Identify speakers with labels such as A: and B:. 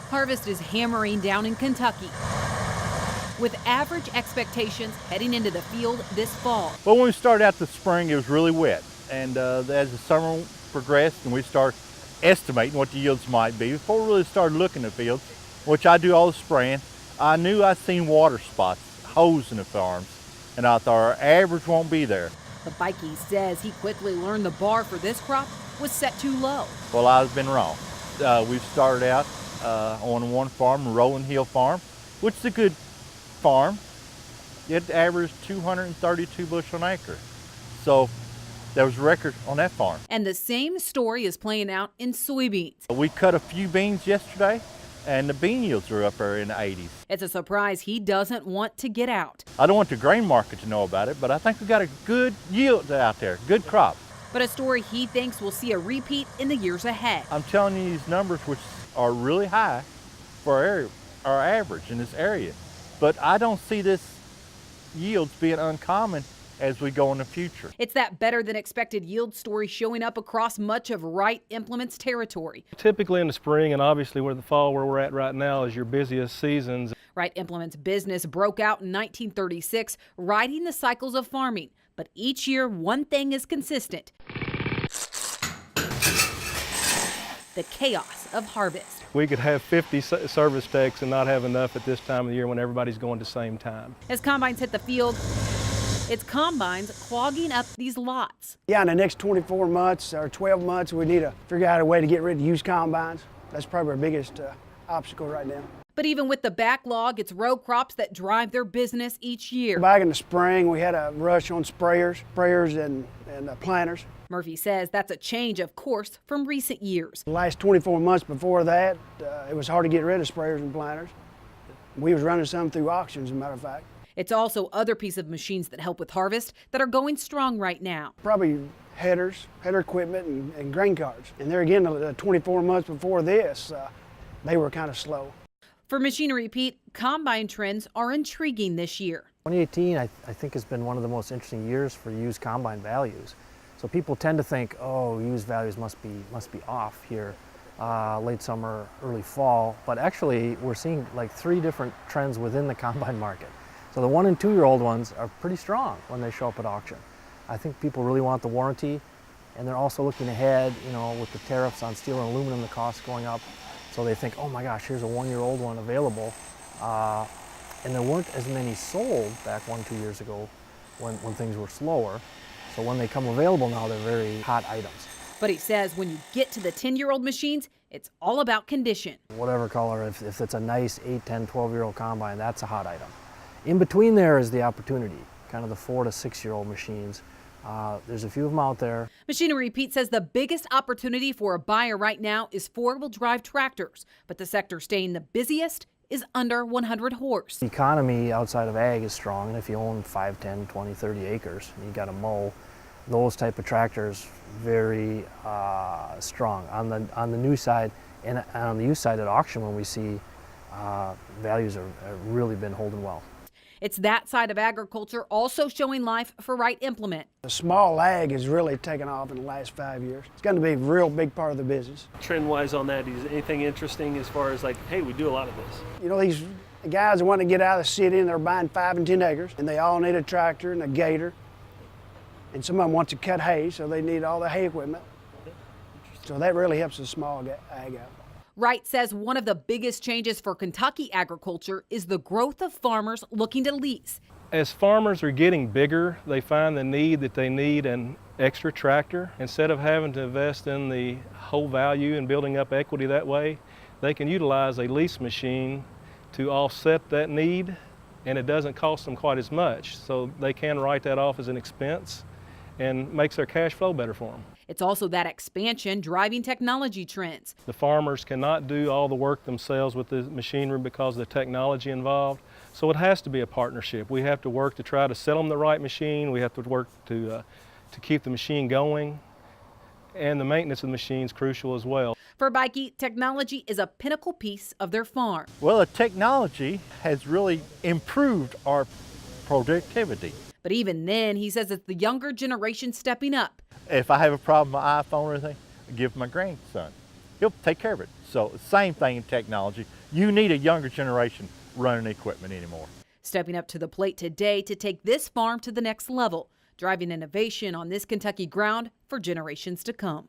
A: Harvest is hammering down in Kentucky, with average expectations heading into the field this fall.
B: Well, when we started out the spring, it was really wet. And as the summer progressed and we started estimating what the yields might be, before we really started looking at fields, which I do all the spraying, I knew I'd seen water spots, holes in the farms, and I thought our average won't be there.
A: But Bikey says he quickly learned the bar for this crop was set too low.
B: Well, I've been wrong. We've started out on one farm, Rolling Hill Farm, which is a good farm. It averaged 232 bushel an acre. So there was a record on that farm.
A: And the same story is playing out in soybeans.
B: We cut a few beans yesterday, and the bean yields are up there in the 80s.
A: It's a surprise he doesn't want to get out.
B: I don't want the grain market to know about it, but I think we got a good yield out there, good crop.
A: But a story he thinks will see a repeat in the years ahead.
B: I'm telling you these numbers, which are really high for our average in this area. But I don't see this yields being uncommon as we go in the future.
A: It's that better than expected yield story showing up across much of Wright Implements territory.
C: Typically in the spring and obviously where the fall where we're at right now is your busiest seasons.
A: Wright Implements business broke out in 1936, riding the cycles of farming. But each year, one thing is consistent: the chaos of harvest.
C: We could have 50 service techs and not have enough at this time of the year when everybody's going the same time.
A: As combines hit the field, it's combines clogging up these lots.
D: Yeah, in the next 24 months or 12 months, we need to figure out a way to get rid of used combines. That's probably our biggest obstacle right now.
A: But even with the backlog, it's row crops that drive their business each year.
D: Back in the spring, we had a rush on sprayers and planters.
A: Murphy says that's a change, of course, from recent years.
D: The last 24 months before that, it was hard to get rid of sprayers and planters. We was running some through auctions, as a matter of fact.
A: It's also other pieces of machines that help with harvest that are going strong right now.
D: Probably header equipment and grain carts. And there again, the 24 months before this, they were kind of slow.
A: For Machinery Pete, combine trends are intriguing this year.
E: 2018, I think, has been one of the most interesting years for used combine values. So people tend to think, oh, used values must be off here, late summer, early fall. But actually, we're seeing like 3 different trends within the combine market. So the 1- and 2-year-old ones are pretty strong when they show up at auction. I think people really want the warranty, and they're also looking ahead, you know, with the tariffs on steel and aluminum, the costs going up. So they think, oh my gosh, here's a 1-year-old one available. And there weren't as many sold back 1-2 years ago when things were slower. So when they come available now, they're very hot items.
A: But he says when you get to the 10-year-old machines, it's all about condition.
E: Whatever color, if it's a nice 8, 10, 12-year-old combine, that's a hot item. In between there is the opportunity, kind of the 4- to 6-year-old machines. There's a few of them out there.
A: Machinery Pete says the biggest opportunity for a buyer right now is 4-wheel drive tractors, but the sector staying the busiest is under 100 horse.
E: The economy outside of ag is strong, and if you own 5, 10, 20, 30 acres, and you got to mow, those type of tractors very strong. On the new side and on the used side at auction, when we see values have really been holding well.
A: It's that side of agriculture also showing life for Wright Implement.
D: The small ag has really taken off in the last 5 years. It's going to be a real big part of the business.
C: Trend-wise on that, is anything interesting as far as like, hey, we do a lot of this?
D: You know, these guys that want to get out of the city and they're buying 5 and 10 acres, and they all need a tractor and a gator. And some of them want to cut hay, so they need all the hay equipment. So that really helps the small ag out.
A: Wright says one of the biggest changes for Kentucky agriculture is the growth of farmers looking to lease.
C: As farmers are getting bigger, they find the need that they need an extra tractor. Instead of having to invest in the whole value and building up equity that way, they can utilize a lease machine to offset that need, and it doesn't cost them quite as much. So they can write that off as an expense and makes their cash flow better for them.
A: It's also that expansion driving technology trends.
C: The farmers cannot do all the work themselves with the machinery because of the technology involved. So it has to be a partnership. We have to work to try to sell them the right machine. We have to work to keep the machine going. And the maintenance of the machine is crucial as well.
A: For Bikey, technology is a pinnacle piece of their farm.
B: Well, the technology has really improved our productivity.
A: But even then, he says it's the younger generation stepping up.
B: If I have a problem with my iPhone or anything, I give my grandson. he'll take care of it. So same thing in technology. You need a younger generation running equipment anymore.
A: Stepping up to the plate today to take this farm to the next level, driving innovation on this Kentucky ground for generations to come.